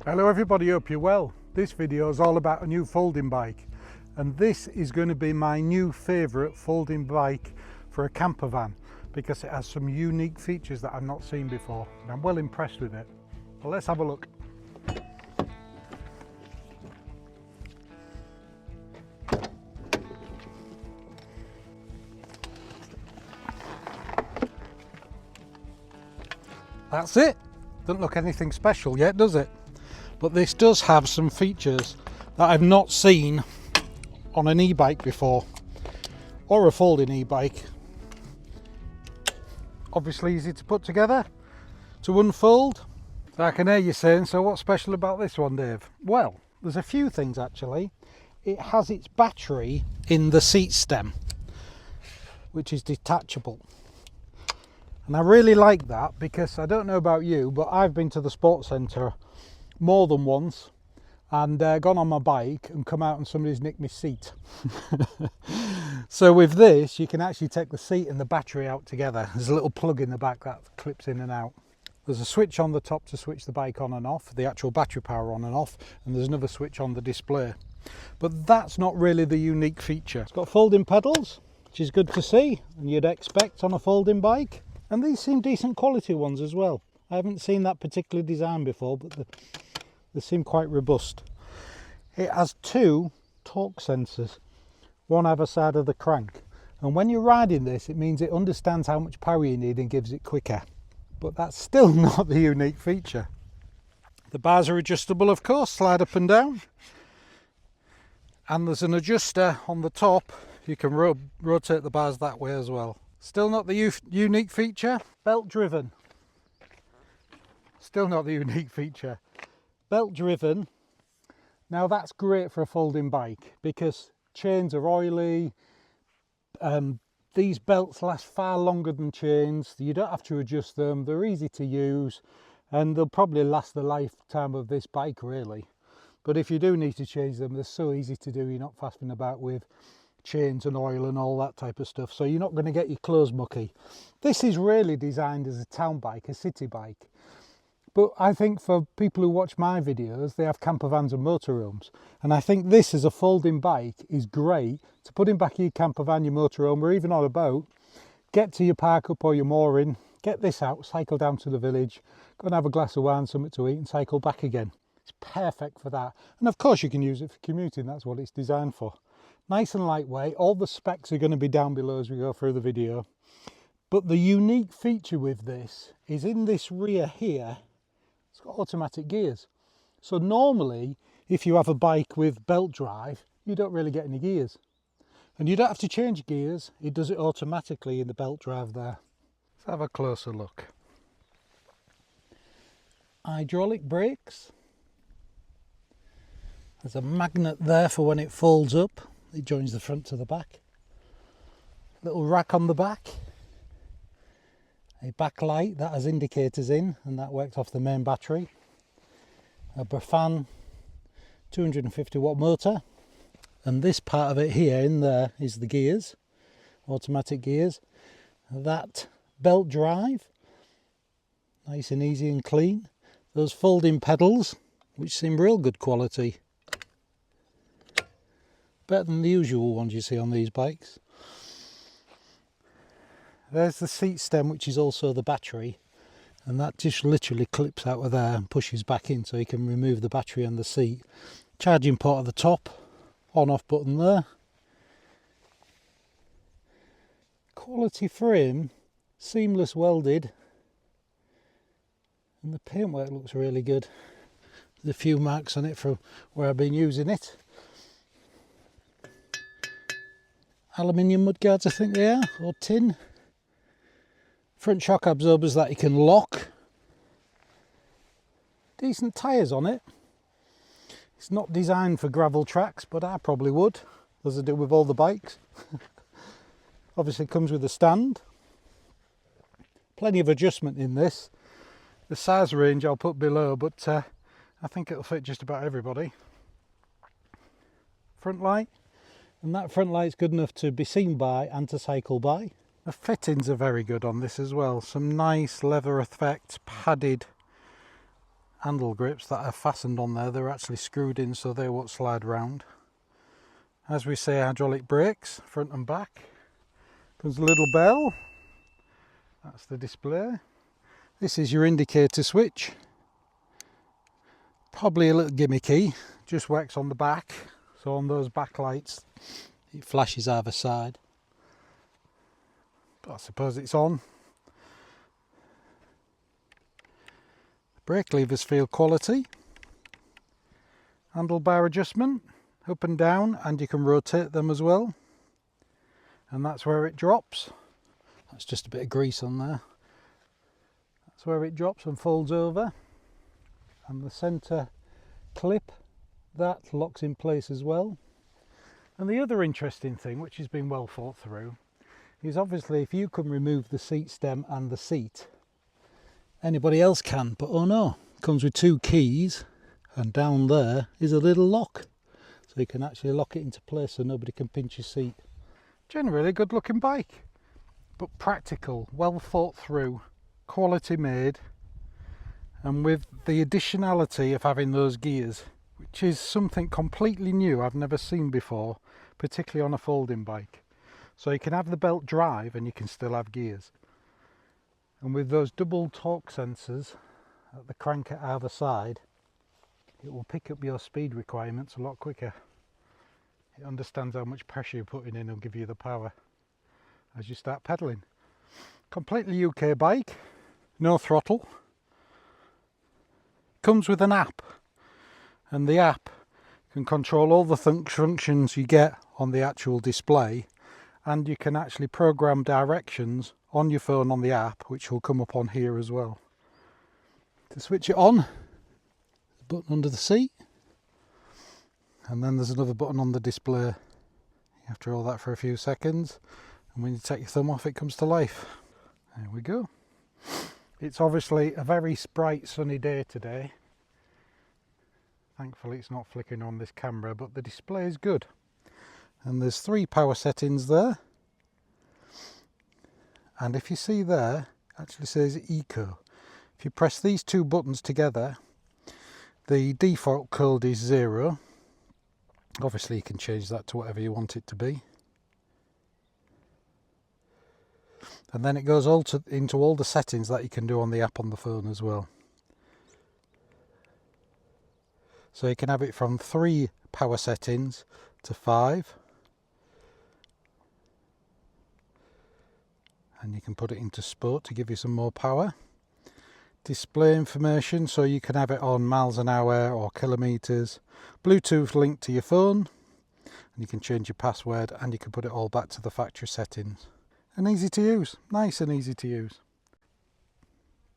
Hello everybody, hope you're well. This video is all about a new folding bike, and this is going to be my new favourite folding bike for a camper van because it has some unique features that I've not seen before, and I'm well impressed with it. Well, let's have a look. That's it. Doesn't look anything special yet, does it? But this does have some features that I've not seen on an e-bike before, or a folding e-bike. Obviously easy to put together, to unfold. So I can hear you saying, so what's special about this one, Dave? Well, there's a few things actually. It has its battery in the seat stem, which is detachable. And I really like that because I don't know about you, but I've been to the sports centre more than once and gone on my bike and come out and somebody's nicked my seat. So with this you can actually take the seat and the battery out together. There's a little plug in the back that clips in and out. There's a switch on the top to switch the bike on and off, the actual battery power on and off, and there's another switch on the display. But that's not really the unique feature. It's got folding pedals, which is good to see, and you'd expect on a folding bike. And these seem decent quality ones as well. I haven't seen that particular design before, but they seem quite robust. It has two torque sensors, one either side of the crank. And when you're riding this, it means it understands how much power you need and gives it quicker. But that's still not the unique feature. The bars are adjustable, of course, slide up and down. And there's an adjuster on the top. You can rotate the bars that way as well. Still not the unique feature. Belt driven. Still not the unique feature. Belt driven. Now that's great for a folding bike because chains are oily. These belts last far longer than chains. You don't have to adjust them. They're easy to use and they'll probably last the lifetime of this bike really. But if you do need to change them, they're so easy to do. You're not faffing about with chains and oil and all that type of stuff, so you're not going to get your clothes mucky. This is really designed as a town bike, a city bike, but I think for people who watch my videos, they have camper vans and motorhomes, and I think this as a folding bike is great to put in back of your camper van, your motorhome, or even on a boat. Get to your park up or your mooring, get this out, cycle down to the village, go and have a glass of wine, something to eat, and cycle back again. It's perfect for that, and of course you can use it for commuting. That's what it's designed for. Nice and lightweight. All the specs are going to be down below as we go through the video. But the unique feature with this is in this rear here, it's got automatic gears. So normally, if you have a bike with belt drive, you don't really get any gears. And you don't have to change gears. It does it automatically in the belt drive there. Let's have a closer look. Hydraulic brakes. There's a magnet there for when it folds up. It joins the front to the back. Little rack on the back. A backlight that has indicators in, and that worked off the main battery. A BAFANG 250 watt motor. And this part of it here in there is the gears, automatic gears. That belt drive, nice and easy and clean. Those folding pedals, which seem real good quality. Better than the usual ones you see on these bikes. There's the seat stem, which is also the battery, and that just literally clips out of there and pushes back in so you can remove the battery and the seat. Charging port at the top, on off button there. Quality frame, seamless welded, and the paintwork looks really good. There's a few marks on it from where I've been using it. Aluminium mudguards, I think they are, or tin. Front shock absorbers that you can lock. Decent tyres on it. It's not designed for gravel tracks, but I probably would, as I do with all the bikes. Obviously it comes with a stand. Plenty of adjustment in this. The size range I'll put below, but I think it'll fit just about everybody. Front light. And that front light's good enough to be seen by and to cycle by. The fittings are very good on this as well. Some nice leather effect, padded handle grips that are fastened on there. They're actually screwed in so they won't slide round. As we say, hydraulic brakes, front and back. Comes a little bell. That's the display. This is your indicator switch. Probably a little gimmicky, just works on the back. So on those backlights, it flashes either side. But I suppose it's on. Brake levers feel quality. Handlebar adjustment, up and down, and you can rotate them as well. And that's where it drops. That's just a bit of grease on there. That's where it drops and folds over. And the centre clip, that locks in place as well. And the other interesting thing, which has been well thought through, is obviously if you can remove the seat stem and the seat, anybody else can, but oh no, it comes with 2 keys, and down there is a little lock. So you can actually lock it into place so nobody can pinch your seat. Generally a good looking bike, but practical, well thought through, quality made, and with the additionality of having those gears, which is something completely new I've never seen before, particularly on a folding bike. So you can have the belt drive and you can still have gears. And with those double torque sensors at the crank at either side, it will pick up your speed requirements a lot quicker. It understands how much pressure you're putting in and give you the power as you start pedalling. Completely UK bike, no throttle. Comes with an app, and the app can control all the functions you get on the actual display, and you can actually program directions on your phone on the app, which will come up on here as well. To switch it on, the button under the seat, and then there's another button on the display. You have to roll that for a few seconds, and when you take your thumb off, it comes to life. There we go. It's obviously a very bright sunny day today. Thankfully it's not flickering on this camera, but the display is good. And there's 3 power settings there. And if you see there, it actually says Eco. If you press these 2 buttons together, the default code is 0. Obviously you can change that to whatever you want it to be. And then it goes into all the settings that you can do on the app on the phone as well. So you can have it from 3 power settings to 5. And you can put it into sport to give you some more power. Display information, so you can have it on miles an hour or kilometres. Bluetooth link to your phone. And you can change your password, and you can put it all back to the factory settings. And easy to use, nice and easy to use.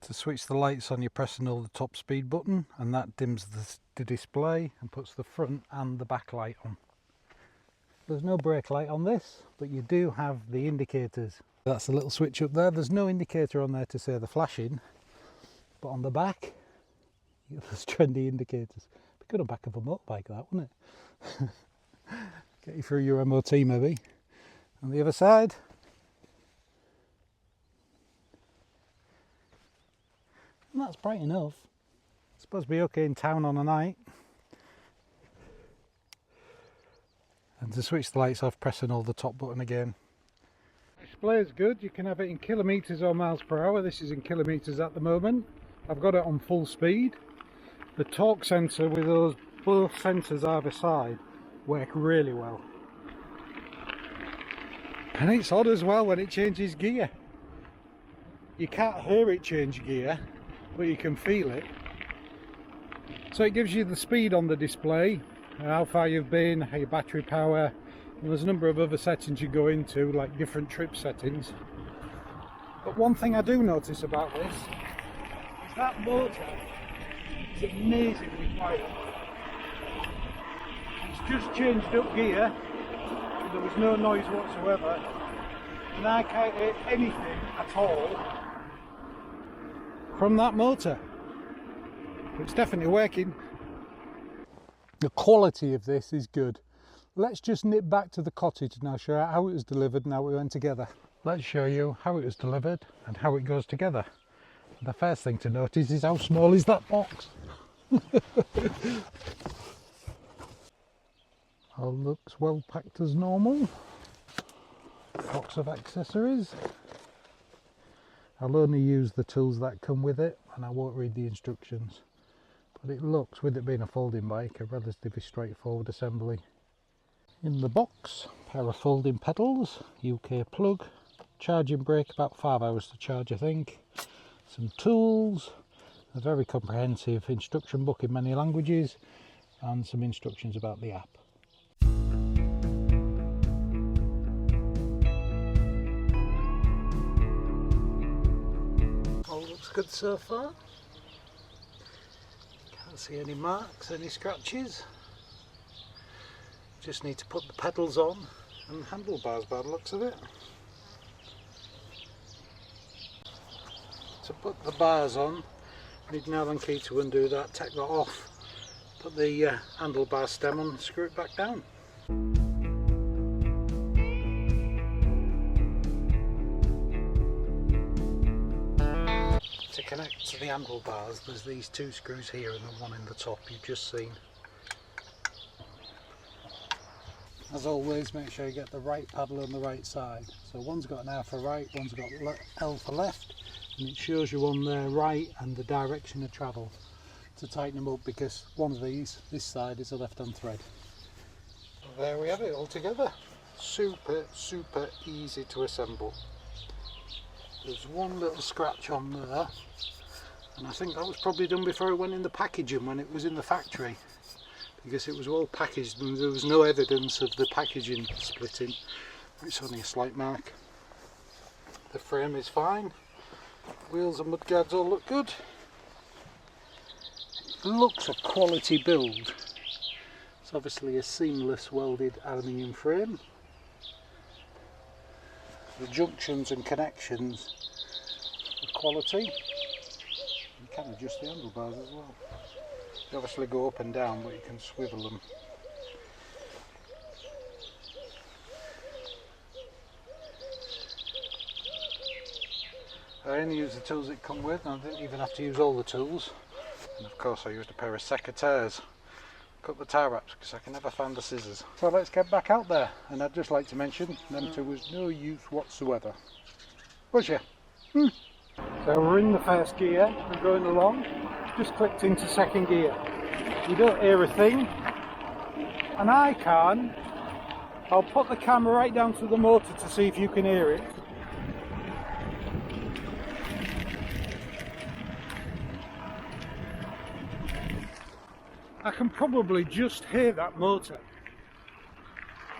To switch the lights on, you press and hold the top speed button, and that dims the display and puts the front and the back light on. There's no brake light on this, but you do have the indicators. That's a little switch up there. There's no indicator on there to say the flashing, but on the back, you get those trendy indicators. Be good on the back of a motorbike, that, wouldn't it? Get you through your MOT maybe. On the other side, and that's bright enough. It's supposed to be okay in town on a night. And to switch the lights off, press and hold the top button again. Display is good. You can have it in kilometres or miles per hour. This is in kilometres at the moment. I've got it on full speed. The torque sensor with those both sensors either side work really well. And it's odd as well when it changes gear. You can't hear it change gear, but you can feel it. So it gives you the speed on the display, how far you've been, how your battery power, and there's a number of other settings you go into, like different trip settings. But one thing I do notice about this is that motor is amazingly quiet. It's just changed up gear, there was no noise whatsoever, and I can't hear anything at all from that motor. It's definitely working. The quality of this is good. Let's just nip back to the cottage and I'll show you how it was delivered and how it went together. Let's show you how it was delivered and how it goes together. The first thing to notice is how small is that box. All looks well packed as normal. Box of accessories. I'll only use the tools that come with it and I won't read the instructions. But it looks, with it being a folding bike, a relatively straightforward assembly. In the box, pair of folding pedals, UK plug, charging brake, about 5 hours to charge I think, some tools, a very comprehensive instruction book in many languages, and some instructions about the app. All looks good so far. Can't see any marks, any scratches. Just need to put the pedals on and handlebars by the looks of it. To put the bars on, need an Allen key to undo that, take that off, put the handlebar stem on, screw it back down. To connect to the handlebars, there's these two screws here and the one in the top you've just seen. As always, make sure you get the right paddle on the right side. So one's got an R for right, one's got L for left, and it shows you on the right and the direction of travel to tighten them up, because one of these, this side, is a left-hand thread. There we have it all together. Super easy to assemble. There's one little scratch on there, and I think that was probably done before it went in the packaging when it was in the factory, because it was all packaged and there was no evidence of the packaging splitting. It's only a slight mark. The frame is fine. Wheels and mudguards all look good. It looks a quality build. It's obviously a seamless welded aluminium frame. The junctions and connections are quality. You can adjust the handlebars as well. They obviously go up and down, but you can swivel them. I only use the tools that come with, and I didn't even have to use all the tools. And of course I used a pair of secateurs. Cut the tyre wraps because I can never find the scissors. So let's get back out there, and I'd just like to mention them two was no use whatsoever. Was you? So we're in the first gear, we're going along, just clicked into second gear. You don't hear a thing, and I can. I'll put the camera right down to the motor to see if you can hear it. I can probably just hear that motor,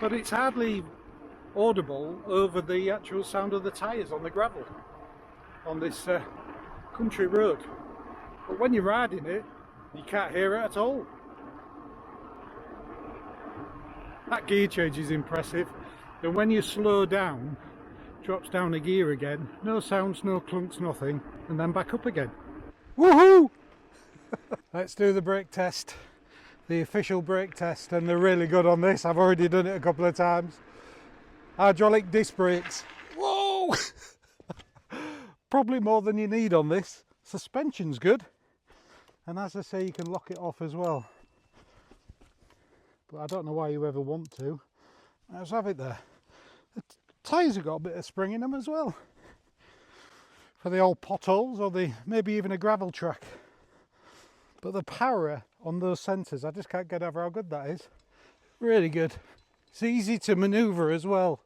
but it's hardly audible over the actual sound of the tyres on the gravel on this country road. But when you're riding it, you can't hear it at all. That gear change is impressive, and when you slow down, drops down a gear again, no sounds, no clunks, nothing, and then back up again. Woohoo! Let's do the brake test. The official brake test, and they're really good on this. I've already done it a couple of times. Hydraulic disc brakes. Whoa! Probably more than you need on this. Suspension's good, and as I say, you can lock it off as well. But I don't know why you ever want to. Let's have it there. The tyres have got a bit of spring in them as well, for the old potholes or maybe even a gravel track. But the power on those sensors, I just can't get over how good that is. Really good. It's easy to manoeuvre as well.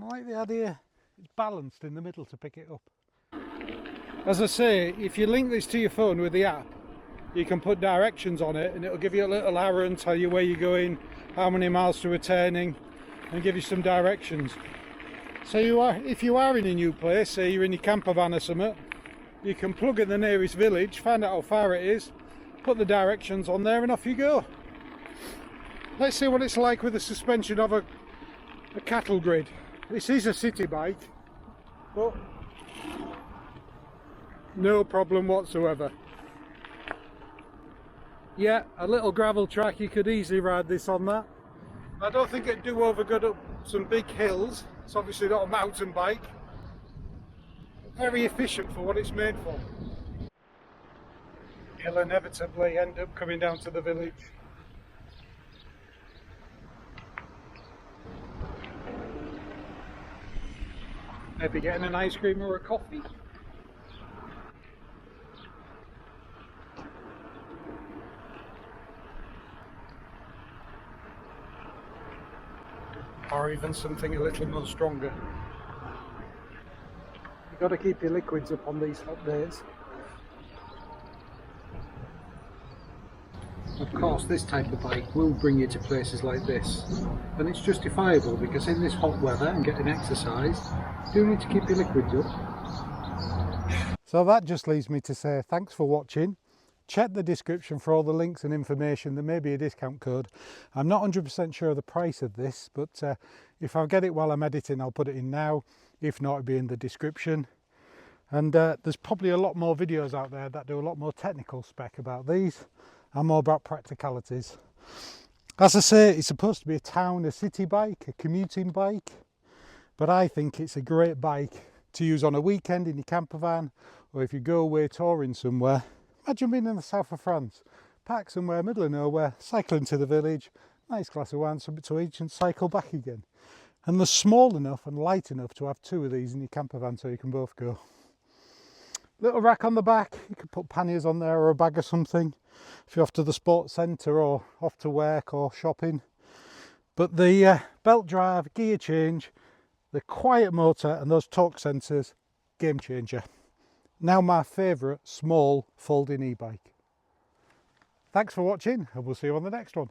I like the idea it's balanced in the middle to pick it up. As I say, if you link this to your phone with the app, you can put directions on it and it'll give you a little arrow and tell you where you're going, how many miles to a turning, and give you some directions. So if you are in a new place, say you're in your camper van or something, you can plug in the nearest village, find out how far it is, put the directions on there, and off you go. Let's see what it's like with the suspension of a cattle grid. This is a city bike, but no problem whatsoever. Yeah, a little gravel track, you could easily ride this on that. I don't think it'd do over good up some big hills. It's obviously not a mountain bike. Very efficient for what it's made for. It'll inevitably end up coming down to the village. Maybe getting an ice cream or a coffee. Or even something a little more stronger. You've got to keep your liquids up on these hot days. Of course, this type of bike will bring you to places like this, and it's justifiable because in this hot weather and getting exercise, you do need to keep your liquids up. So that just leaves me to say thanks for watching. Check the description for all the links and information. There may be a discount code. I'm not 100% sure of the price of this, but if I get it while I'm editing, I'll put it in now. If not, it'll be in the description. And there's probably a lot more videos out there that do a lot more technical spec about these and more about practicalities. As I say, it's supposed to be a city bike, a commuting bike, but I think it's a great bike to use on a weekend in your camper van, or if you go away touring somewhere. Imagine being in the south of France, park somewhere, middle of nowhere, cycle into the village, nice glass of wine, something to eat, and cycle back again. And they're small enough and light enough to have two of these in your camper van so you can both go. Little rack on the back, you can put panniers on there or a bag or something if you're off to the sports centre or off to work or shopping. But the belt drive, gear change, the quiet motor and those torque sensors, game changer. Now my favourite small folding e-bike. Thanks for watching and we'll see you on the next one.